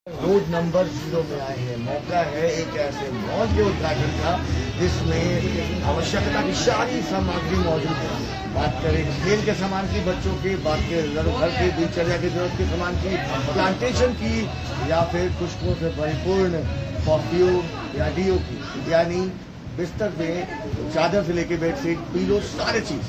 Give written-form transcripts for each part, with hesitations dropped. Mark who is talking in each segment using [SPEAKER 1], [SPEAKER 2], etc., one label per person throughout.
[SPEAKER 1] Road number 0 में आए हैं। मौका है एक ऐसे मॉल के उद्घाटन का जिसमें आवश्यकता की सारी सामग्री मौजूद है। बात करें खेल के सामान की, बच्चों के, बात करें घर के दिनचर्या की जरूरत के सामान की, प्लांटेशन की, या फिर खुशबू से परिपूर्ण परफ्यूम या डीओ की, यानी बिस्तर में चादर से लेके बेडशीट, पीलो, सारे चीज।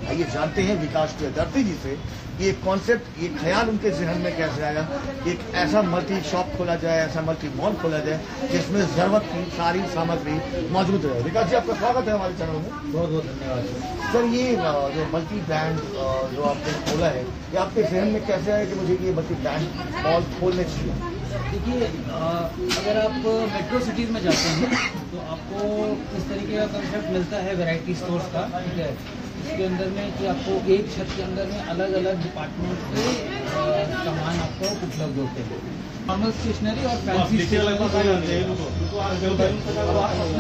[SPEAKER 1] आइए जानते हैं विकास प्रियदर्शी जी से ये कॉन्सेप्ट, ये ख्याल उनके जहन में कैसे आया। एक ऐसा मल्टी शॉप खोला जाए, ऐसा मल्टी मॉल खोला जाए जिसमें जरूरत की सारी सामग्री मौजूद रहे। विकास जी, आपका स्वागत है हमारे चैनल में।
[SPEAKER 2] बहुत बहुत धन्यवाद
[SPEAKER 1] सर, ये जो मल्टी ब्रांड जो आपने खोला है, ये आपके जहन में कैसे आया कि मुझे ये मल्टी ब्रांड मॉल खोलने चाहिए?
[SPEAKER 2] देखिए, अगर आप मेट्रो सिटीज़ में जाते हैं तो आपको इस तरीके का कंसेप्ट मिलता है वैरायटी स्टोर्स का, ठीक है। इसके अंदर में कि आपको एक छत के अंदर में अलग अलग डिपार्टमेंट के सामान आपको उपलब्ध होते हैं। नॉर्मल स्टेशनरी और फैंसी स्टेशनरी।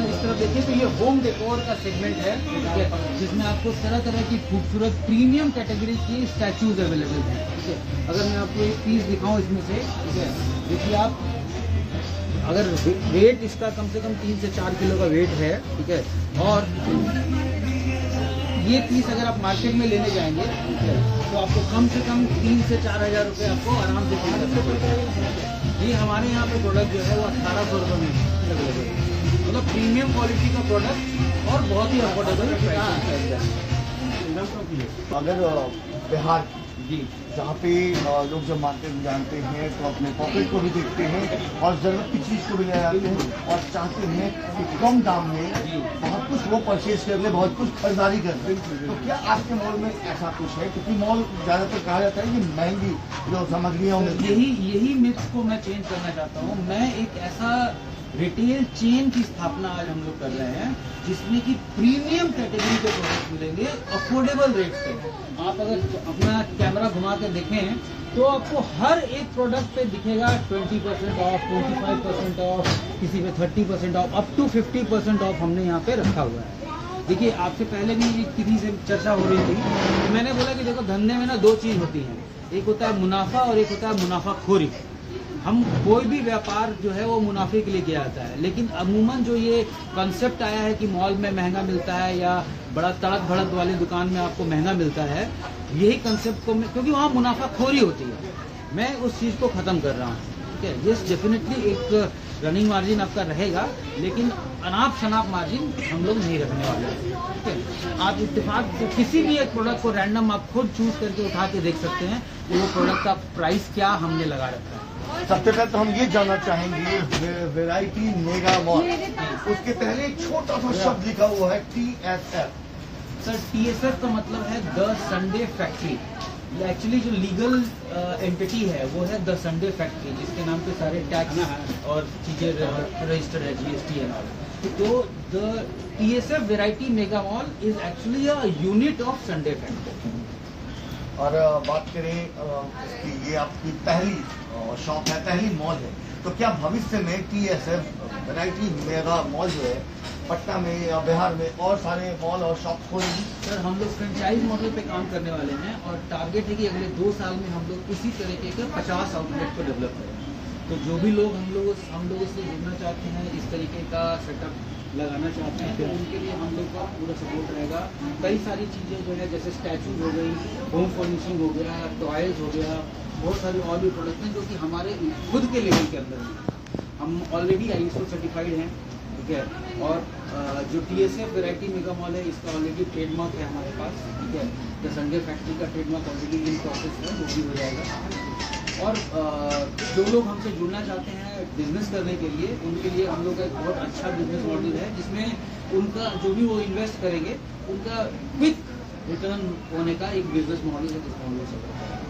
[SPEAKER 2] इस तरफ देखिए तो ये होम डेकोर का सेगमेंट है, ठीक है, जिसमें आपको तरह तरह की खूबसूरत प्रीमियम कैटेगरी की स्टैचूज अवेलेबल हैं, ठीक है। अगर मैं आपको एक पीस दिखाऊं इसमें से, ठीक है, देखिए आप, अगर वेट इसका कम से कम 3 से 4 किलो का वेट है, ठीक है, और ये पीस अगर आप मार्केट में लेने जाएंगे, ठीक है, तो आपको कम से कम 3 से 4 हज़ार रुपये आपको आराम से पे करना पड़ेगा। ये हमारे यहाँ पे प्रोडक्ट जो है वो 1800 रुपये में अवेलेबल है। मतलब प्रीमियम क्वालिटी का प्रोडक्ट और बहुत ही अफोर्डेबल प्राइस।
[SPEAKER 1] अगर बिहार
[SPEAKER 2] जी,
[SPEAKER 1] जहाँ पे लोग जब मार्केट में जानते हैं तो अपने पॉकेट को भी देखते हैं और ज़रूरत की चीज़ को भी ले जाते हैं और चाहते हैं कि कम दाम में बहुत कुछ वो परचेज कर ले, बहुत कुछ खरीदारी कर ले। तो क्या आपके मॉल में ऐसा कुछ है? क्योंकि मॉल ज़्यादातर कहा जाता है कि महंगी जो सामग्रियाँ होंगी।
[SPEAKER 2] यही मिथ को मैं चेंज करना चाहता हूँ। मैं एक ऐसा रिटेल चेन की स्थापना आज हम लोग कर रहे हैं जिसमें कि प्रीमियम कैटेगरी के प्रोडक्ट मिलेंगे अफोर्डेबल रेट पे। आप अगर अपना कैमरा घुमा के देखें तो आपको हर एक प्रोडक्ट पे दिखेगा 20% ऑफ, 25% ऑफ, किसी पे 30% ऑफ, अप टू 50% ऑफ हमने यहाँ पे रखा हुआ है। देखिए, आपसे पहले भी किसी से चर्चा हो रही थी तो मैंने बोला कि देखो, धंधे में ना 2 चीज़ होती हैं, एक होता है मुनाफा और एक होता है मुनाफाखोरी। हम कोई भी व्यापार जो है वो मुनाफे के लिए किया जाता है, लेकिन अमूमन जो ये कंसेप्ट आया है कि मॉल में महंगा मिलता है या बड़ा तड़क भड़क वाली दुकान में आपको महंगा मिलता है, यही कंसेप्ट को मैं, क्योंकि वहाँ मुनाफाखोरी होती है, मैं उस चीज़ को ख़त्म कर रहा हूँ, ठीक है। यस, डेफिनेटली एक रनिंग मार्जिन आपका रहेगा, लेकिन अनाप शनाप मार्जिन हम लोग नहीं रखने वाले हैं, ठीक है। आप इत्तेफाक से किसी भी एक प्रोडक्ट को रैंडम आप खुद चूज करके उठा के देख सकते हैं कि वो प्रोडक्ट का प्राइस क्या हमने लगा रखा है।
[SPEAKER 1] सबसे पहले तो हम ये जानना चाहेंगे वैरायटी मेगा मॉल, उसके पहले एक छोटा सा शब्द लिखा हुआ है TSF।
[SPEAKER 2] सर, TSF का मतलब है द संडे फैक्ट्री। एक्चुअली जो लीगल एंटिटी है वो है द संडे फैक्ट्री, जिसके नाम पे सारे टैक्स और चीज़ें रजिस्टर्ड है, GST एंड ऑल। तो the TSF variety mega mall is actually a unit of Sunday factory.
[SPEAKER 1] और बात करें इसकी, ये आपकी पहली शॉप है, पहली मॉल है, तो क्या भविष्य में TSF वैरायटी मेगा मॉल जो है पटना में या बिहार में और सारे मॉल और शॉप खोलेंगी?
[SPEAKER 2] सर, हम लोग फ्रेंचाइज मॉडल पे काम करने वाले हैं और टारगेट है कि अगले 2 साल में हम लोग इसी तरीके के 50 आउटलेट को डेवलप करें। तो जो भी लोग हम लोगों से जुड़ना चाहते हैं, इस तरीके का सेटअप लगाना चाहते हैं, तो उनके लिए हम लोग का पूरा सपोर्ट रहेगा। कई सारी चीज़ें जो है, जैसे स्टैचूज हो गई, होम फर्निशिंग हो गया, टॉयज़ हो गया, बहुत सारे और भी प्रोडक्ट हैं जो कि हमारे खुद के लेवल के अंदर हैं। हम ऑलरेडी ISO सर्टिफाइड हैं, ठीक है, और जो TSF वैरायटी मेगा मॉल है, इसका ऑलरेडी ट्रेडमार्क है हमारे पास, ठीक है। द संडे फैक्ट्री का ट्रेडमार्क ऑलरेडी इन प्रोसेस है, वो भी हो जाएगा। और जो लोग हमसे जुड़ना चाहते हैं बिजनेस करने के लिए, उनके लिए हम लोग का एक बहुत अच्छा बिजनेस मॉडल है, जिसमें उनका जो भी वो इन्वेस्ट करेंगे उनका क्विक रिटर्न होने का एक बिजनेस मॉडल है, जिसको हम लोग सपोर्ट करेंगे।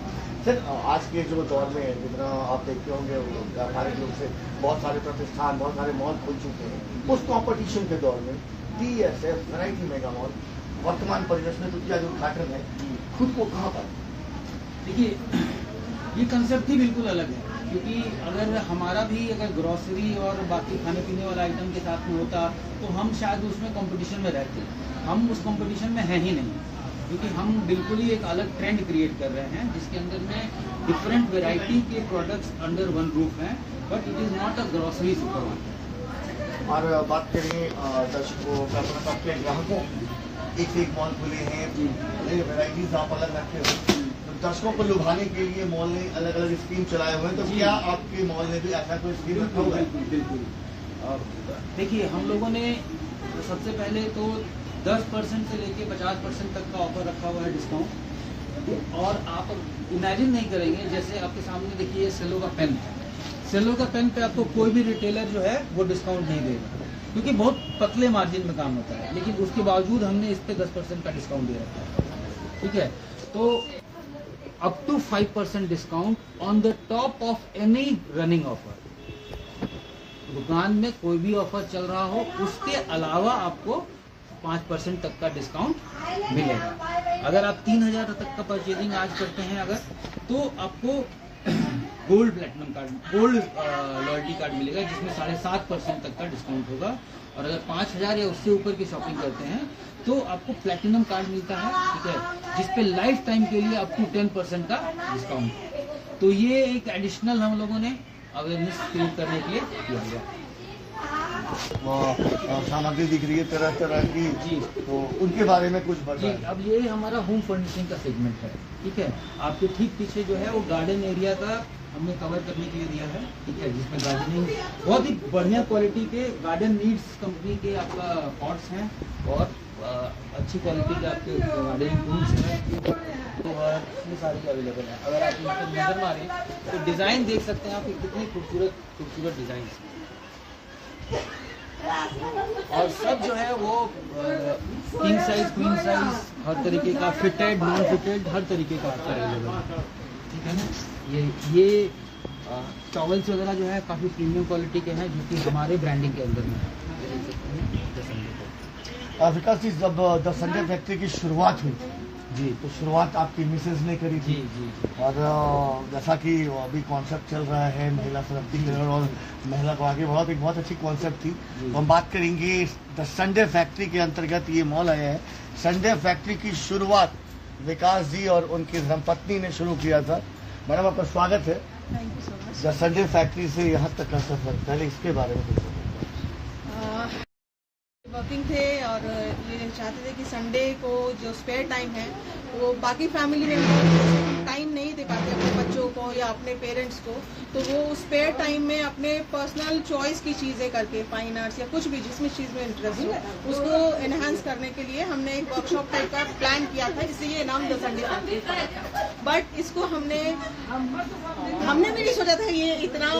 [SPEAKER 1] सर, आज के जो दौर में जितना आप देखते होंगे व्यापारिक रूप से बहुत सारे प्रतिष्ठान, बहुत सारे मॉल खुल चुके हैं, उस कंपटीशन के दौर में TSF वैरायटी मेगा मॉल वर्तमान परिवेश में तो जो उद्घाटन है, खुद को कहाँ पर?
[SPEAKER 2] देखिए, ये कंसेप्ट ही बिल्कुल अलग है, क्योंकि अगर हमारा भी अगर ग्रॉसरी और बाकी खाने पीने वाला आइटम के साथ में होता तो हम शायद उसमें कंपटीशन में रहते। हम उस कंपटीशन में हैं ही नहीं, क्योंकि हम बिल्कुल ही एक अलग ट्रेंड क्रिएट कर रहे हैं, जिसके अंदर में डिफरेंट वेराइटी के प्रोडक्ट्स अंडर वन रूफ हैं, but it is not a grocery supermarket.
[SPEAKER 1] और बात करें दर्शकों का, मतलब आपके ग्राहकों, एक से एक मॉल खुले हैं, वेराइटीज आप अलग रखते हो, तो दर्शकों को लुभाने के लिए मॉल ने अलग अलग स्कीम चलाए हुए हैं, तो क्या आपके मॉल ने भी ऐसा कोई स्कीम रखा हुआ है?
[SPEAKER 2] बिल्कुल। देखिए, हम लोगों ने सबसे पहले तो 10% से लेके 50% तक का ऑफर रखा हुआ है डिस्काउंट। और आप इमेजिन नहीं करेंगे, जैसे आपके सामने देखिए सेलो का पेन है, सेलो का पेन पे आपको कोई भी रिटेलर जो है वो डिस्काउंट नहीं देगा, क्योंकि बहुत पतले मार्जिन में काम होता है, लेकिन उसके बावजूद हमने इस पे 10% का डिस्काउंट दे रखा है। ठीक है, तो up to 5% discount on the top of any running offer. दुकान में कोई भी ऑफर चल रहा हो, उसके अलावा आपको 5% तक का डिस्काउंट मिलेगा। अगर आप 3000 तक का परचेजिंग आज करते हैं अगर, तो आपको gold platinum card, gold loyalty card मिलेगा, जिसमें 7.5% तक का डिस्काउंट होगा। और अगर 5000 या उससे ऊपर की शॉपिंग करते हैं तो आपको प्लेटिनम कार्ड मिलता है, ठीक है, जिस पे लाइफ टाइम के लिए अप टू 10% का डिस्काउंट। तो ये एक एडिशनल हम लोगों ने अवेयरनेस क्रिएट करने के लिए किया गया।
[SPEAKER 1] सामग्री दिख रही है तरह तरह की
[SPEAKER 2] जी,
[SPEAKER 1] तो उनके बारे में कुछ
[SPEAKER 2] जी।
[SPEAKER 1] बताएं।
[SPEAKER 2] अब ये हमारा होम फर्निशिंग का सेगमेंट है, ठीक है। आपके ठीक पीछे जो है वो गार्डन एरिया का हमने कवर करने के लिए दिया है, ठीक है, जिसमें गार्डनिंग बहुत ही बढ़िया क्वालिटी के गार्डन नीड्स कंपनी के आपका पॉट्स हैं, और अच्छी क्वालिटी के आपके गार्डनिंग टूल्स हैं, तो इतने सारे के अवेलेबल हैं। अगर आप इन पर नजर मारें तो डिज़ाइन देख सकते हैं आप, कितनी खूबसूरत डिज़ाइन, और सब जो है वो किंग साइज, क्वीन साइज, हर तरीके का, फिटेड, नॉन फिटेड, हर तरीके का आपका अवेलेबल है, ठीक है ना। ये टॉवल्स वगैरह जो है काफ़ी प्रीमियम क्वालिटी के हैं, जो कि हमारे ब्रांडिंग के अंदर में है।
[SPEAKER 1] विकास जी, जब द संडे फैक्ट्री की शुरुआत हुई
[SPEAKER 2] जी,
[SPEAKER 1] तो शुरुआत आपकी मिसेज ने करी थी,
[SPEAKER 2] जी।
[SPEAKER 1] और जैसा कि अभी कॉन्सेप्ट चल रहा है महिला सशक्तिकरण और महिला को आगे बढ़ाओ, एक बहुत अच्छी कॉन्सेप्ट थी। तो हम बात करेंगे द संडे फैक्ट्री के अंतर्गत ये मॉल आया है। संडे फैक्ट्री की शुरुआत विकास जी और उनकी धर्मपत्नी ने शुरू किया था। मैडम, आपका स्वागत है।
[SPEAKER 3] Thank you so much.
[SPEAKER 1] The Sunday factory से यहाँ तक का सफर, पहले इसके बारे में कुछ
[SPEAKER 3] वर्किंग थे और ये चाहते थे कि संडे को जो स्पेयर टाइम है वो बाकी फैमिली में टाइम नहीं दे पाते अपने बच्चों को या अपने पेरेंट्स को, तो वो स्पेयर टाइम में अपने पर्सनल चॉइस की चीज़ें करके, फाइन आर्ट्स या कुछ भी जिसमें चीज़ में इंटरेस्ट हो, उसको एनहांस करने के लिए हमने एक वर्कशॉप टाइप का प्लान किया था, इसलिए ये नाम द संडे फैक्ट्री था। बट इसको हमने भी नहीं सोचा था ये इतना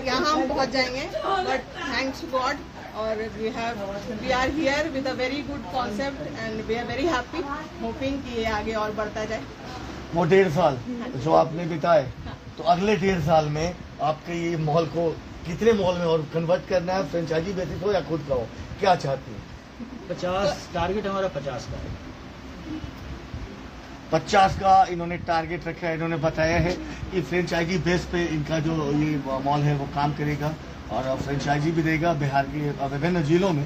[SPEAKER 3] यहाँ हम पहुँच जाएंगे, बट थैंक्स टू गॉड, और we are here with a very good concept and we are very happy, hoping कि ये आगे और बढ़ता जाए।
[SPEAKER 1] वो 1.5 साल जो आपने बिताए, तो अगले 1.5 साल में आपके ये मॉल को कितने मॉल में और कन्वर्ट करना है? फ्रेंचाइजी बेसिस हो या खुद का हो, क्या चाहती है?
[SPEAKER 2] 50 टारगेट हमारा 50 का है।
[SPEAKER 1] 50 का इन्होंने टारगेट रखा है। इन्होंने बताया है कि फ्रेंचाइजी बेस पे इनका जो ये मॉल है वो काम करेगा, और फ्रेंचाइजी भी देगा बिहार के विभिन्न जिलों में,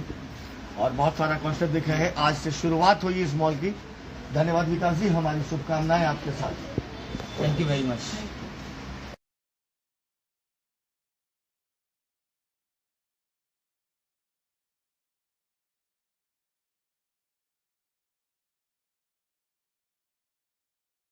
[SPEAKER 1] और बहुत सारा कॉन्सेप्ट दिखा है। आज से शुरुआत हुई इस मॉल की। धन्यवाद विकास जी, हमारी शुभकामनाएं आपके साथ।
[SPEAKER 2] Thank you very much.